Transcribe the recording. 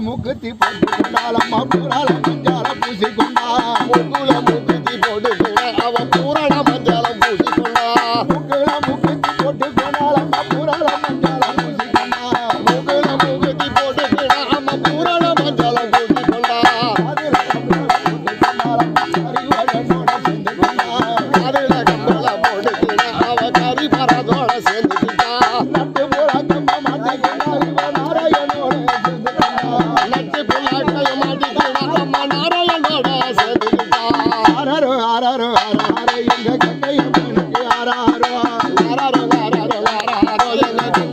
மூக்குத்தி போட்டு கொண்டாலம்மா பூரால மஞ்சால பூசி கொண்டா முக்குல மூக்குத்தி போட்டு அவ பூரண மஞ்சால பூசி கொண்டா முக்குல மூக்குத்தி போட்டு கொண்டாலம்மா பூரால மஞ்சால பூசி கொண்டா முக்குல மூக்குத்தி போட்டு அம்மா பூரண மஞ்சால பூசி கொண்டா அதுல கம்பள போட்டு அவ கறி பரதோட சேர்ந்துக்கிட்டா நட்டு பூரா கம்ப மாட்டிக்கிட்டா இவ நாராயணோட நட்டு புள்ளாட்டைய மாட்டிக்கிட்டா அம்மா நாராயணோட சேர்ந்துக்கிட்டா ஆராரோ ஆராரோ ஆராரோ எங்க கங்கையம்மனுக்கு ஆராரோ ஆராரோ ஆராரோ ஆராரோ எங்க